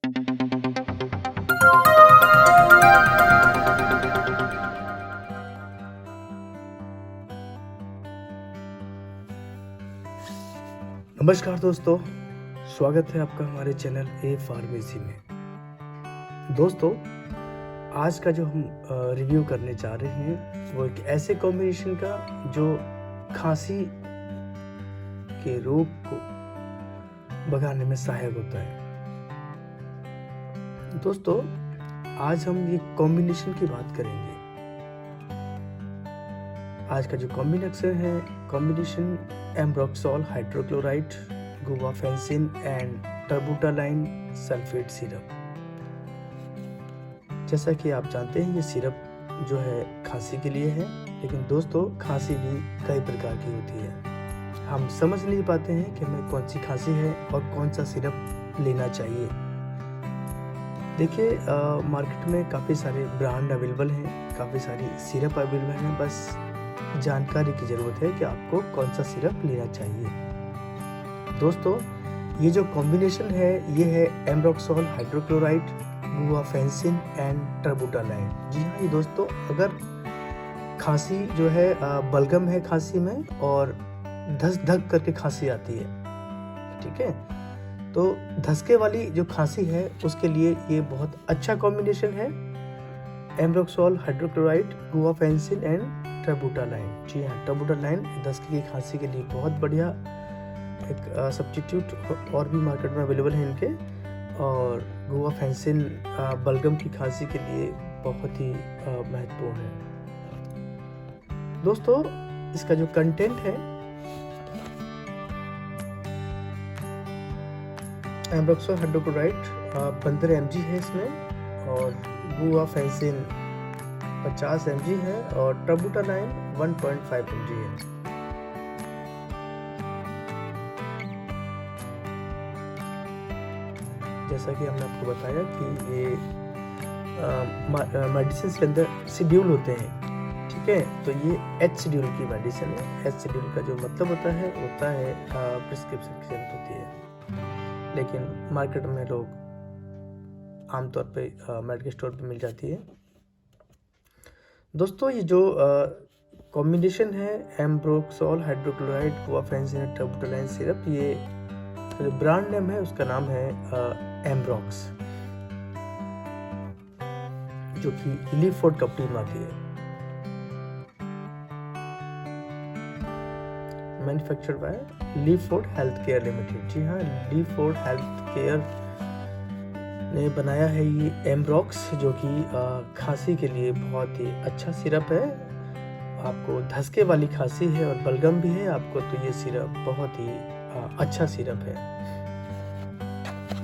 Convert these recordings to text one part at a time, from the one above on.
नमस्कार दोस्तों, स्वागत है आपका हमारे चैनल ए फार्मेसी में। दोस्तों, आज का जो हम रिव्यू करने जा रहे हैं वो एक ऐसे कॉम्बिनेशन का जो खांसी के रोग को भगाने में सहायक होता है। दोस्तों, आज हम ये कॉम्बिनेशन की बात करेंगे। आज का जो combination ambroxol hydrochloride, guaifenesin and terbutaline sulphate syrup. जैसा कि आप जानते हैं, ये सिरप जो है खांसी के लिए है, लेकिन दोस्तों खांसी भी कई प्रकार की होती है। हम समझ नहीं पाते हैं कि हमें कौन सी खांसी है और कौन सा सिरप लेना चाहिए। देखिए, मार्केट में काफ़ी सारे ब्रांड अवेलेबल हैं, काफ़ी सारी सिरप अवेलेबल हैं, बस जानकारी की ज़रूरत है कि आपको कौन सा सिरप लेना चाहिए। दोस्तों, ये जो कॉम्बिनेशन है ये है ambroxol hydrochloride, guaifenesin and terbutaline. जी हाँ, ये दोस्तों, अगर खांसी जो है बलगम है खांसी में और धस धक करके खांसी आती है, ठीक है, तो धसके वाली जो खांसी है उसके लिए ये बहुत अच्छा कॉम्बिनेशन है। Ambroxol hydrochloride, guaifenesin and terbutaline. जी हाँ, टर्बुटालाइन धसके की खांसी के लिए बहुत बढ़िया एक सब्स्टिट्यूट और भी मार्केट में अवेलेबल है इनके, और गुआफेंसिन बलगम की खांसी के लिए बहुत ही महत्वपूर्ण है। दोस्तों, इसका जो कंटेंट है, एम्ब्रोक्सोल हाइड्रोक्लोराइड 15 mg है इसमें, और गुआफेंसिन 50 mg है, और टर्बुटालाइन 1.5 mg है। जैसा कि हमने आपको बताया कि ये मेडिसिन के अंदर शेड्यूल होते हैं, ठीक है, तो ये एच शेड्यूल की मेडिसिन है। एच शेड्यूल का जो मतलब होता है प्रिस्क्रिप्शन की जरूरत होती है, लेकिन मार्केट में लोग आमतौर पे मेडिकल स्टोर पे मिल जाती है। दोस्तों, ये जो कॉम्बिनेशन है ambroxol hydrochloride, guaifenesin and terbutaline syrup, ये जो ब्रांड नेम है उसका नाम है एम्ब्रॉक्स, जो कि लीफोर्ड कंपनी में आती है। Manufactured by Leeford health care limited. जी हाँ, लीफोर्ड हेल्थ केयर ने बनाया है ये एम्ब्रॉक्स, जो कि खांसी के लिए बहुत ही अच्छा सिरप है। आपको धसके वाली खांसी है और बलगम भी है आपको, तो ये सिरप बहुत ही अच्छा सिरप है।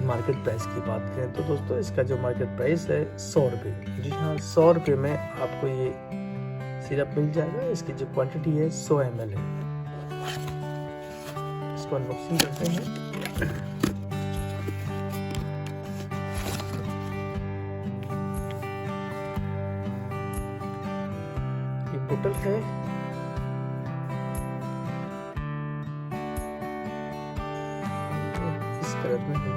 मार्केट प्राइस की बात करें तो दोस्तों, इसका जो मार्केट प्राइस है 100 रुपये। जी हाँ, 100 रुपये में आपको ये सिरप मिल जाएगा। इसकी जो क्वांटिटी है 100 ml है। इसको अनबॉक्सिंग करते हैं। ये बोतल है, इस कलर में है।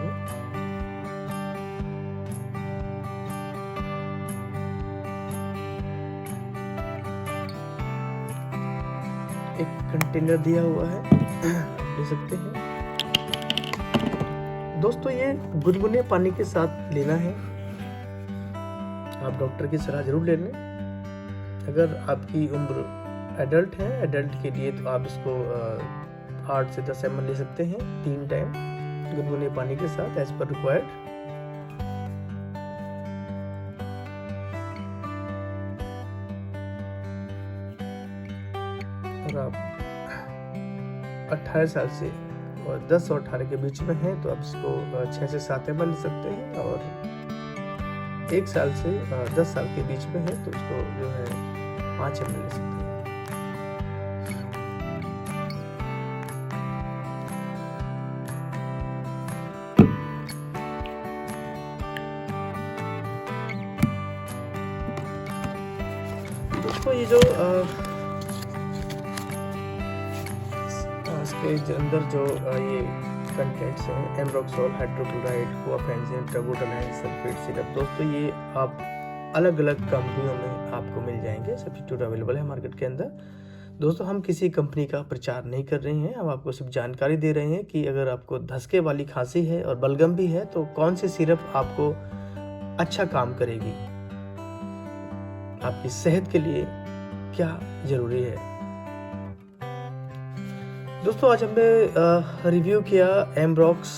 एक कंटेनर दिया हुआ है, ले सकते हैं। दोस्तों, ये गुनगुने पानी के साथ लेना है। आप डॉक्टर की सलाह जरूर ले लें। अगर आपकी उम्र एडल्ट है, एडल्ट के लिए तो आप इसको 8 से 10 ml ले सकते हैं 3 टाइम गुनगुने पानी के साथ, एज पर रिक्वायर्ड। और आप 18 साल से और 10 और 18 के बीच में हैं तो आप इसको 6 से 7 ml ले सकते हैं, और 1 साल से 10 साल के बीच में है तो इसको जो है 5 ml ले सकते हैं। दोस्तों, ये जो इसके अंदर जो ये कंटेंट्स हैं एम्ब्रोक्सोल, हाइड्रोक्लोराइड, क्लोफेनेजिन, ट्राबुटालाइन सल्फेट सिरप। दोस्तों ये आप अलग अलग कंपनियों में आपको मिल जाएंगे, सब्स्टिट्यूट अवेलेबल है मार्केट के अंदर। दोस्तों हम किसी कंपनी का प्रचार नहीं कर रहे हैं, हम आपको सिर्फ जानकारी दे रहे हैं कि अगर आपको धसके वाली खांसी है और बलगम भी है तो कौन सी सिरप आपको अच्छा काम करेगी, आपकी सेहत के लिए क्या जरूरी है। दोस्तों आज हमने रिव्यू किया एम्ब्रोक्स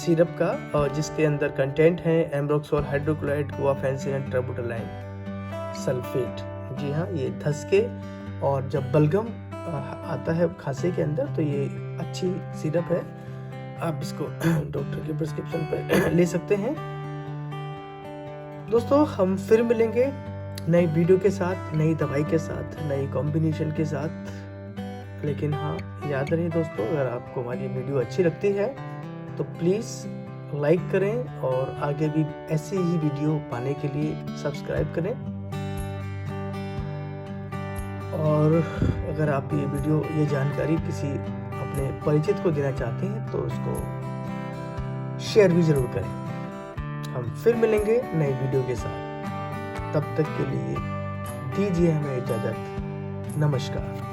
सिरप का, और जिसके अंदर कंटेंट है एम्ब्रोक्सोल, हाइड्रोक्लोराइड, क्लोफेनेजिन, ट्राबुटालाइन सल्फेट। जी हाँ, ये धसके और जब बलगम आता है खांसी के अंदर तो ये अच्छी सिरप है, आप इसको डॉक्टर के प्रिस्क्रिप्शन पर ले सकते हैं। दोस्तों हम फिर मिलेंगे नई वीडियो के साथ, नई दवाई के साथ, नई कॉम्बिनेशन के साथ। लेकिन हाँ याद रहे दोस्तों, अगर आपको हमारी वीडियो अच्छी लगती है तो प्लीज़ लाइक करें और आगे भी ऐसी ही वीडियो पाने के लिए सब्सक्राइब करें। और अगर आप ये वीडियो, ये जानकारी किसी अपने परिचित को देना चाहते हैं तो उसको शेयर भी ज़रूर करें। हम फिर मिलेंगे नई वीडियो के साथ, तब तक के लिए दीजिए हमें इजाज़त। नमस्कार।